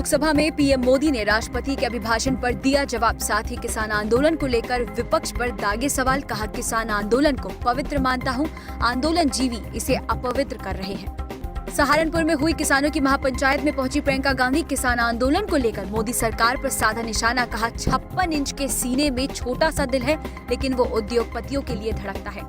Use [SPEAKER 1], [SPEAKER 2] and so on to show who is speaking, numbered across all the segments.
[SPEAKER 1] लोकसभा में पीएम मोदी ने राष्ट्रपति के अभिभाषण पर दिया जवाब। साथ ही किसान आंदोलन को लेकर विपक्ष पर दागे सवाल। कहा, किसान आंदोलन को पवित्र मानता हूं, आंदोलन जीवी इसे अपवित्र कर रहे हैं। सहारनपुर में हुई किसानों की महापंचायत में पहुंची प्रियंका गांधी। किसान आंदोलन को लेकर मोदी सरकार पर साधा निशाना। कहा, 56 इंच के सीने में छोटा सा दिल है, लेकिन वो उद्योगपतियों के लिए धड़कता है।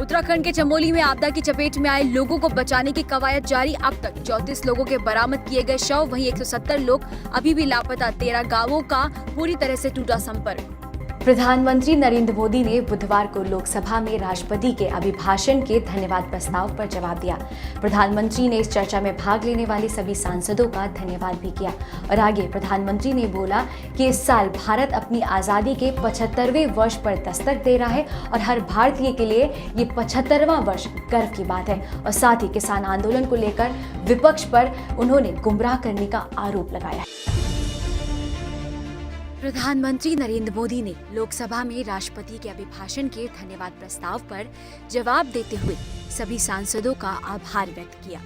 [SPEAKER 1] उत्तराखंड के चमोली में आपदा की चपेट में आए लोगों को बचाने की कवायद जारी। अब तक 34 लोगों के बरामद किए गए शव, वहीं 170 लोग अभी भी लापता। 13 गांवों का पूरी तरह से टूटा संपर्क।
[SPEAKER 2] प्रधानमंत्री नरेंद्र मोदी ने बुधवार को लोकसभा में राष्ट्रपति के अभिभाषण के धन्यवाद प्रस्ताव पर जवाब दिया। प्रधानमंत्री ने इस चर्चा में भाग लेने वाले सभी सांसदों का धन्यवाद भी किया और आगे प्रधानमंत्री ने बोला कि इस साल भारत अपनी आजादी के 75वें वर्ष पर दस्तक दे रहा है और हर भारतीय के लिए ये 75वां वर्ष गर्व की बात है। और साथ ही किसान आंदोलन को लेकर विपक्ष पर उन्होंने गुमराह करने का आरोप लगाया।
[SPEAKER 1] प्रधानमंत्री नरेंद्र मोदी ने लोकसभा में राष्ट्रपति के अभिभाषण के धन्यवाद प्रस्ताव पर जवाब देते हुए सभी सांसदों का आभार व्यक्त किया।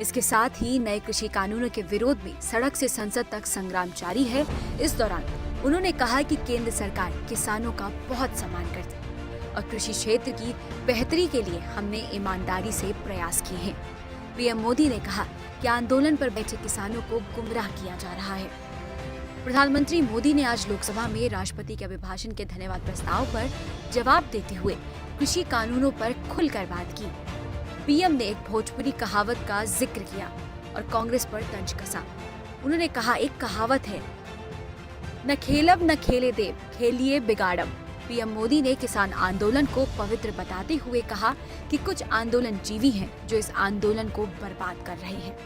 [SPEAKER 1] इसके साथ ही नए कृषि कानूनों के विरोध में सड़क से संसद तक संग्राम जारी है। इस दौरान उन्होंने कहा कि केंद्र सरकार किसानों का बहुत सम्मान करती है और कृषि क्षेत्र की बेहतरी के लिए हमने ईमानदारी से प्रयास किए हैं। पीएम मोदी ने कहा कि आंदोलन पर बैठे किसानों को गुमराह किया जा रहा है। प्रधानमंत्री मोदी ने आज लोकसभा में राष्ट्रपति के अभिभाषण के धन्यवाद प्रस्ताव पर जवाब देते हुए कृषि कानूनों पर खुलकर बात की। पीएम ने एक भोजपुरी कहावत का जिक्र किया और कांग्रेस पर तंज कसा। उन्होंने कहा, एक कहावत है, न खेलब न खेले देव, खेलिए बिगाड़म। पीएम मोदी ने किसान आंदोलन को पवित्र बताते हुए कहा कि कुछ आंदोलन जीवी हैं जो इस आंदोलन को बर्बाद कर रहे हैं।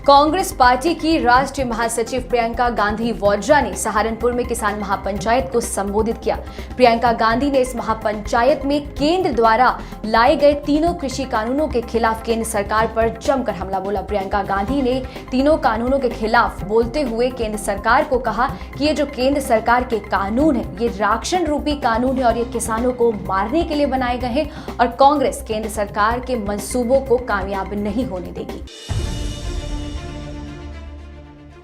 [SPEAKER 2] कांग्रेस पार्टी की राष्ट्रीय महासचिव प्रियंका गांधी वाड्रा ने सहारनपुर में किसान महापंचायत को संबोधित किया। प्रियंका गांधी ने इस महापंचायत में केंद्र द्वारा लाए गए तीनों कृषि कानूनों के खिलाफ केंद्र सरकार पर जमकर हमला बोला। प्रियंका गांधी ने तीनों कानूनों के खिलाफ बोलते हुए केंद्र सरकार को कहा कि ये जो केंद्र सरकार के कानून है, ये राक्षस रूपी कानून है और ये किसानों को मारने के लिए बनाए गए हैं और कांग्रेस केंद्र सरकार के मंसूबों को कामयाब नहीं होने देगी।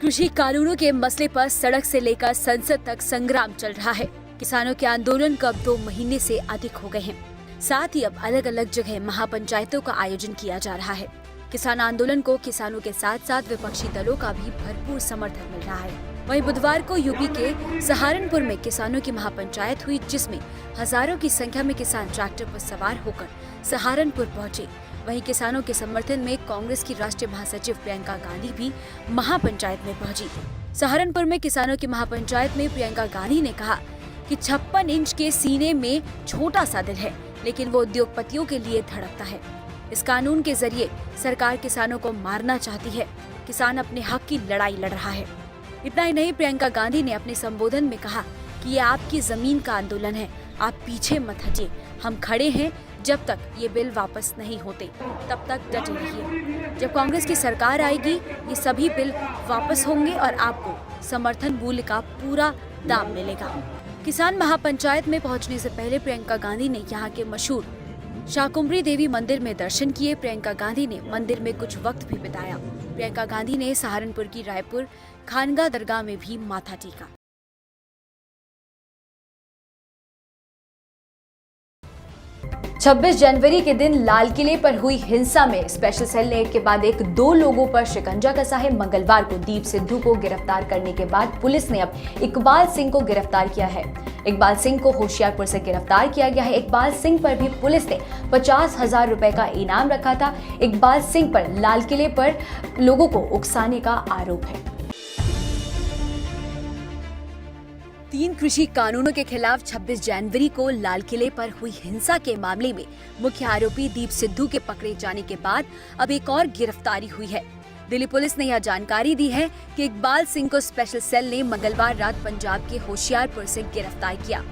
[SPEAKER 1] कृषि कानूनों के मसले पर सड़क से लेकर संसद तक संग्राम चल रहा है। किसानों के आंदोलन कब 2 महीने से अधिक हो गए हैं। साथ ही अब अलग अलग जगह महापंचायतों का आयोजन किया जा रहा है। किसान आंदोलन को किसानों के साथ साथ विपक्षी दलों का भी भरपूर समर्थन मिल रहा है। वहीं बुधवार को यूपी के सहारनपुर में किसानों की महापंचायत हुई, जिसमें हजारों की संख्या में किसान ट्रैक्टर पर सवार होकर सहारनपुर पहुंचे। वहीं किसानों के समर्थन में कांग्रेस की राष्ट्रीय महासचिव प्रियंका गांधी भी महापंचायत में पहुंची। सहारनपुर में किसानों की महापंचायत में प्रियंका गांधी ने कहा कि 56 इंच के सीने में छोटा सा दिल है, लेकिन वो उद्योगपतियों के लिए धड़कता है। इस कानून के जरिए सरकार किसानों को मारना चाहती है। किसान अपने हक की लड़ाई लड़ रहा है। इतना ही नहीं, प्रियंका गांधी ने अपने संबोधन में कहा कि ये आपकी जमीन का आंदोलन है, आप पीछे मत हटिए, हम खड़े हैं। जब तक ये बिल वापस नहीं होते तब तक डटे रहिए। जब कांग्रेस की सरकार आएगी, ये सभी बिल वापस होंगे और आपको समर्थन मूल्य का पूरा दाम मिलेगा। किसान महापंचायत में पहुंचने से पहले प्रियंका गांधी ने यहाँ के मशहूर शाकुंभरी देवी मंदिर में दर्शन किए। प्रियंका गांधी ने मंदिर में कुछ वक्त भी बिताया। प्रियंका गांधी ने सहारनपुर की रायपुर खानगा दरगाह में भी माथा टेका।
[SPEAKER 2] 26 जनवरी के दिन लाल किले पर हुई हिंसा में स्पेशल सेल ने एक के बाद एक 2 लोगों पर शिकंजा कसा है। मंगलवार को दीप सिद्धू को गिरफ्तार करने के बाद पुलिस ने अब इकबाल सिंह को गिरफ्तार किया है। इकबाल सिंह को होशियारपुर से गिरफ्तार किया गया है। इकबाल सिंह पर भी पुलिस ने 50,000 रुपए का इनाम रखा था। इकबाल सिंह पर लाल किले पर लोगों को उकसाने का आरोप है।
[SPEAKER 1] 3 कृषि कानूनों के खिलाफ 26 जनवरी को लाल किले पर हुई हिंसा के मामले में मुख्य आरोपी दीप सिद्धू के पकड़े जाने के बाद अब एक और गिरफ्तारी हुई है। दिल्ली पुलिस ने यह जानकारी दी है कि इकबाल सिंह को स्पेशल सेल ने मंगलवार रात पंजाब के होशियारपुर से गिरफ्तार किया।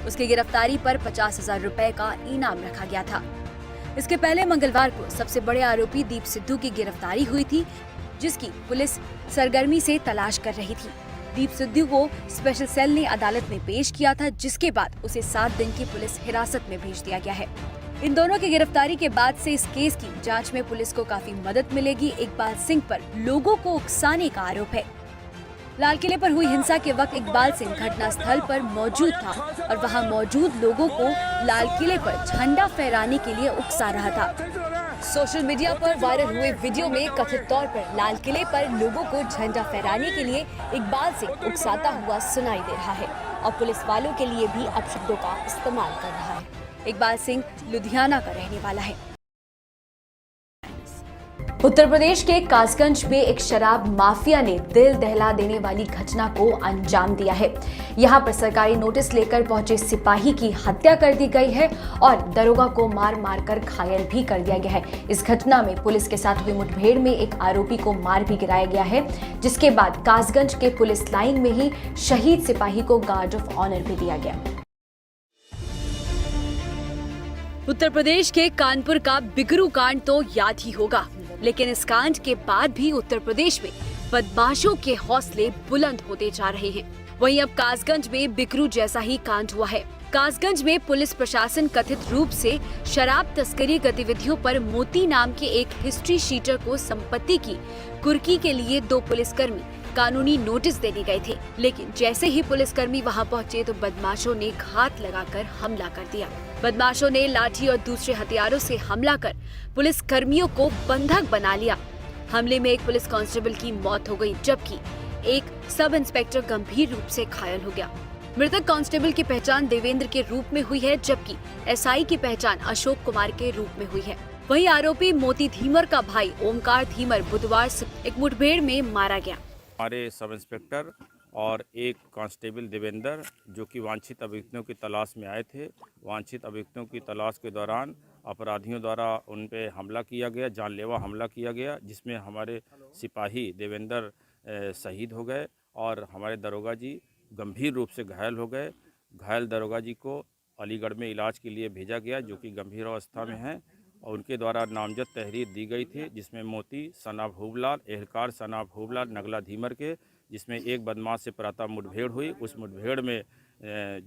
[SPEAKER 1] उसकी गिरफ्तारी पर 50,000 रुपए का इनाम रखा गया था। इसके पहले मंगलवार को सबसे बड़े आरोपी दीप सिद्धू की गिरफ्तारी हुई थी, जिसकी पुलिस सरगर्मी से तलाश कर रही थी। दीप सिद्धू को स्पेशल सेल ने अदालत में पेश किया था, जिसके बाद उसे 7 दिन की पुलिस हिरासत में भेज दिया गया है। इन दोनों की गिरफ्तारी के बाद से इस केस की जांच में पुलिस को काफी मदद मिलेगी। इकबाल सिंह पर लोगों को उकसाने का आरोप है। लाल किले पर हुई हिंसा के वक्त इकबाल सिंह घटना स्थल पर मौजूद था और वहां मौजूद लोगों को लाल किले पर झंडा फहराने के लिए उकसा रहा था। सोशल मीडिया पर वायरल हुए वीडियो में कथित तौर पर लाल किले पर लोगों को झंडा फहराने के लिए इकबाल सिंह उकसाता हुआ सुनाई दे रहा है और पुलिस वालों के लिए भी अपशब्दों का इस्तेमाल कर रहा है। इकबाल सिंह लुधियाना का रहने वाला है।
[SPEAKER 2] उत्तर प्रदेश के कासगंज में एक शराब माफिया ने दिल दहला देने वाली घटना को अंजाम दिया है। यहां पर सरकारी नोटिस लेकर पहुंचे सिपाही की हत्या कर दी गई है और दरोगा को मार मार कर घायल भी कर दिया गया है। इस घटना में पुलिस के साथ हुई मुठभेड़ में एक आरोपी को मार भी गिराया गया है, जिसके बाद कासगंज के पुलिस लाइन में ही शहीद सिपाही को गार्ड ऑफ ऑनर भी दिया गया।
[SPEAKER 1] उत्तर प्रदेश के कानपुर का बिकरू कांड तो याद ही होगा, लेकिन इस कांड के बाद भी उत्तर प्रदेश में बदमाशों के हौसले बुलंद होते जा रहे हैं। वहीं अब कासगंज में बिकरू जैसा ही कांड हुआ है। कासगंज में पुलिस प्रशासन कथित रूप से शराब तस्करी गतिविधियों पर मोती नाम के एक हिस्ट्री शीटर को संपत्ति की कुर्की के लिए 2 पुलिसकर्मी कानूनी नोटिस देने गए थे, लेकिन जैसे ही पुलिसकर्मी वहां पहुंचे तो बदमाशों ने घात लगाकर हमला कर दिया। बदमाशों ने लाठी और दूसरे हथियारों से हमला कर पुलिस कर्मियों को बंधक बना लिया। हमले में एक पुलिस कांस्टेबल की मौत हो गई, जबकि एक सब इंस्पेक्टर गंभीर रूप से घायल हो गया। मृतक कांस्टेबल की पहचान देवेंद्र के रूप में हुई है, जबकि एसआई की पहचान अशोक कुमार के रूप में हुई है। वहीं आरोपी मोती धीमर का भाई ओमकार धीमर बुधवार एक मुठभेड़ में मारा गया।
[SPEAKER 3] हमारे सब इंस्पेक्टर और एक कांस्टेबल देवेंद्र जो कि वांछित अभियुक्तों की तलाश में आए थे, वांछित अभियुक्तों की तलाश के दौरान अपराधियों द्वारा उन पे हमला किया गया, जानलेवा हमला किया गया, जिसमें हमारे सिपाही देवेंद्र शहीद हो गए और हमारे दरोगा जी गंभीर रूप से घायल हो गए। घायल दरोगा जी को अलीगढ़ में इलाज के लिए भेजा गया, जो कि गंभीर अवस्था में हैं और उनके द्वारा नामजद तहरीर दी गई थी, जिसमें मोती सना भूबलाल, एहलकार सना भूबलाल नगला धीमर के, जिसमें एक बदमाश से प्रातः मुठभेड़ हुई। उस मुठभेड़ में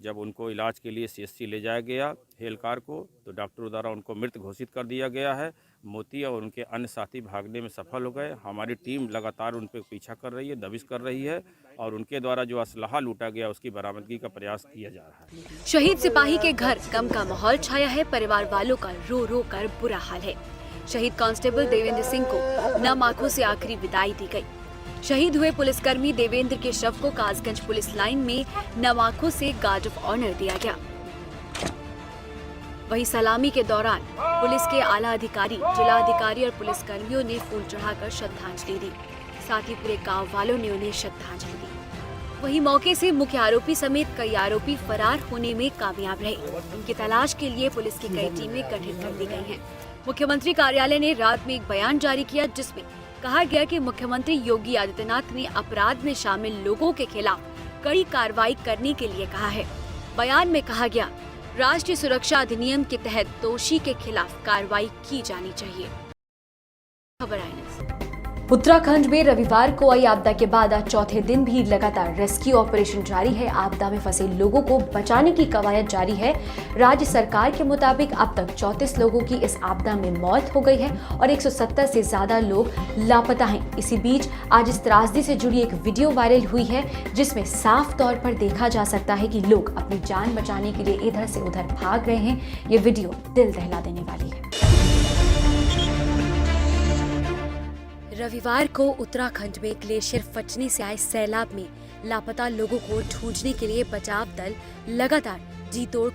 [SPEAKER 3] जब उनको इलाज के लिए सीएससी ले जाया गया एहलकार को, तो डॉक्टरों द्वारा उनको मृत घोषित कर दिया गया है। मोती और उनके अन्य साथी भागने में सफल हो गए। हमारी टीम लगातार उन पर पीछा कर रही है, दबिश कर रही है और उनके द्वारा जो असलहा लूटा गया उसकी बरामदगी का प्रयास किया जा रहा है।
[SPEAKER 1] शहीद सिपाही के घर गम का माहौल छाया है। परिवार वालों का रो रो कर बुरा हाल है। शहीद कांस्टेबल देवेंद्र सिंह को नम आंखों से आखिरी विदाई दी गई। शहीद हुए पुलिसकर्मी देवेंद्र के शव को कासगंज पुलिस लाइन में नम आंखों से गार्ड ऑफ ऑनर दिया गया। वहीं सलामी के दौरान पुलिस के आला अधिकारी, जिला अधिकारी और पुलिसकर्मियों ने फूल चढ़ाकर श्रद्धांजलि दी। साथ ही पूरे गांव वालों ने उन्हें श्रद्धांजलि दी। वहीं मौके से मुख्य आरोपी समेत कई आरोपी फरार होने में कामयाब रहे। उनकी तलाश के लिए पुलिस की कई टीमें गठित कर दी गई हैं। मुख्यमंत्री कार्यालय ने रात में एक बयान जारी किया, जिसमें कहा गया कि मुख्यमंत्री योगी आदित्यनाथ ने अपराध में शामिल लोगों के खिलाफ कड़ी कार्रवाई करने के लिए कहा है। बयान में कहा गया, राष्ट्रीय सुरक्षा अधिनियम के तहत दोषी के खिलाफ कार्रवाई की जानी चाहिए। खबर INS।
[SPEAKER 2] उत्तराखंड में रविवार को आई आपदा के बाद आज चौथे दिन भी लगातार रेस्क्यू ऑपरेशन जारी है। आपदा में फंसे लोगों को बचाने की कवायद जारी है। राज्य सरकार के मुताबिक अब तक 34 लोगों की इस आपदा में मौत हो गई है और 170 से ज्यादा लोग लापता हैं। इसी बीच आज इस त्रासदी से जुड़ी एक वीडियो वायरल हुई है, जिसमें साफ तौर पर देखा जा सकता है कि लोग अपनी जान बचाने के लिए इधर से उधर भाग रहे हैं। ये वीडियो दिल दहला देने वाली है।
[SPEAKER 1] रविवार को उत्तराखंड में ग्लेशियर फटने से आए सैलाब में लापता लोगों को ढूंढने के लिए बचाव दल लगातार जी तोड़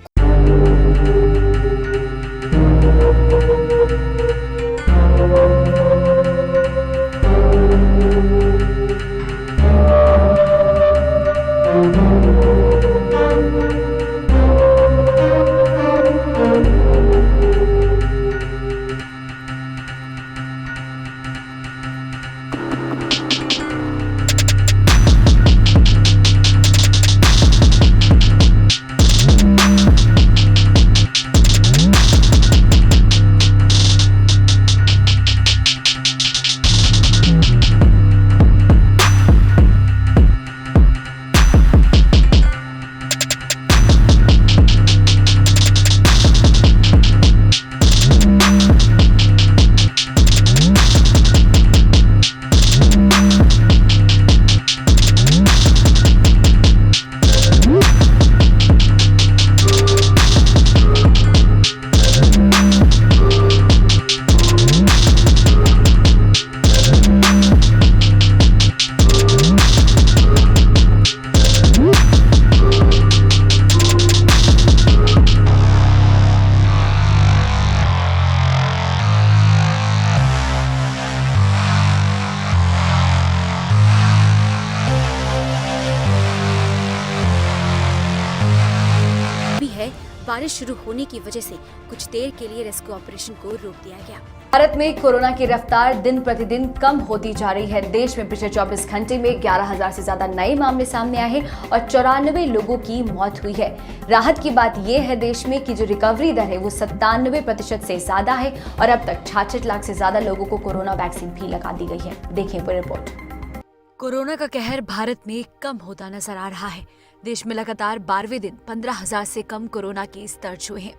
[SPEAKER 1] बारिश शुरू होने की वजह से कुछ देर के लिए रेस्क्यू ऑपरेशन को रोक दिया गया।
[SPEAKER 2] भारत में कोरोना की रफ्तार दिन प्रतिदिन कम होती जा रही है। देश में पिछले 24 घंटे में 11,000 से ज्यादा नए मामले सामने आए हैं और 94 लोगों की मौत हुई है। राहत की बात यह है देश में कि जो रिकवरी दर है वो 97% से ज्यादा है और अब तक 66 लाख से ज्यादा लोगों को कोरोना वैक्सीन भी लगा दी गई है। देखिए पूरी रिपोर्ट।
[SPEAKER 1] कोरोना का कहर भारत में कम होता नजर आ रहा है। देश में लगातार 12वें दिन 15,000 से कम कोरोना केस दर्ज हुए हैं।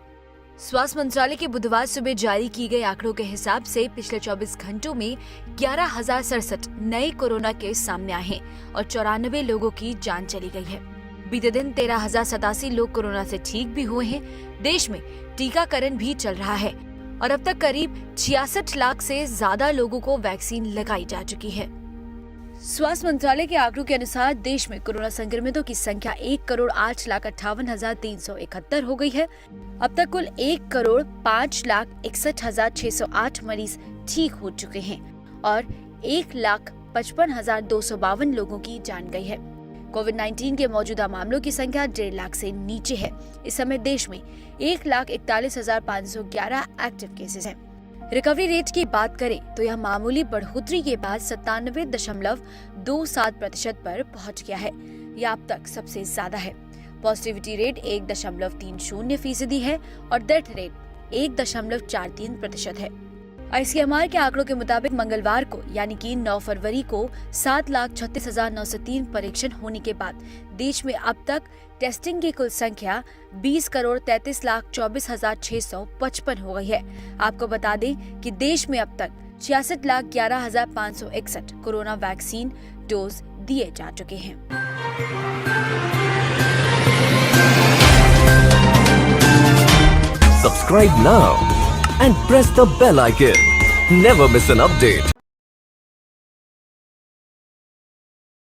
[SPEAKER 1] स्वास्थ्य मंत्रालय के बुधवार सुबह जारी की गई आंकड़ों के हिसाब से पिछले 24 घंटों में 11,067 नए कोरोना केस सामने आए हैं और 94 लोगों की जान चली गई है। बीते दिन 13,087 लोग कोरोना से ठीक भी हुए हैं। देश में टीकाकरण भी चल रहा है और अब तक करीब 66 लाख से ज्यादा लोगों को वैक्सीन लगाई जा चुकी है। स्वास्थ्य मंत्रालय के आंकड़ों के अनुसार देश में कोरोना संक्रमितों की संख्या 1,08,58,371 हो गई है। अब तक कुल 1,05,61,608 मरीज ठीक हो चुके हैं और 1,55,252 लोगों की जान गई है। कोविड-19 के मौजूदा मामलों की संख्या 1.5 लाख से नीचे है। इस समय देश में 1,41,511 एक्टिव केसेस हैं। रिकवरी रेट की बात करें तो यह मामूली बढ़ोतरी के बाद 97.27% पर पहुंच गया है। यह अब तक सबसे ज्यादा है। पॉजिटिविटी रेट 1.30% है और डेथ रेट 1.43% है। ICMR के आंकड़ों के मुताबिक मंगलवार को यानी कि 9 फरवरी को 7,36,903 परीक्षण होने के बाद देश में अब तक टेस्टिंग की कुल संख्या 20,33,24,655 हो गई है। आपको बता दें कि देश में अब तक 66,11,561 कोरोना वैक्सीन डोज दिए जा चुके हैं।
[SPEAKER 4] Subscribe now and press the bell icon. Never miss an update.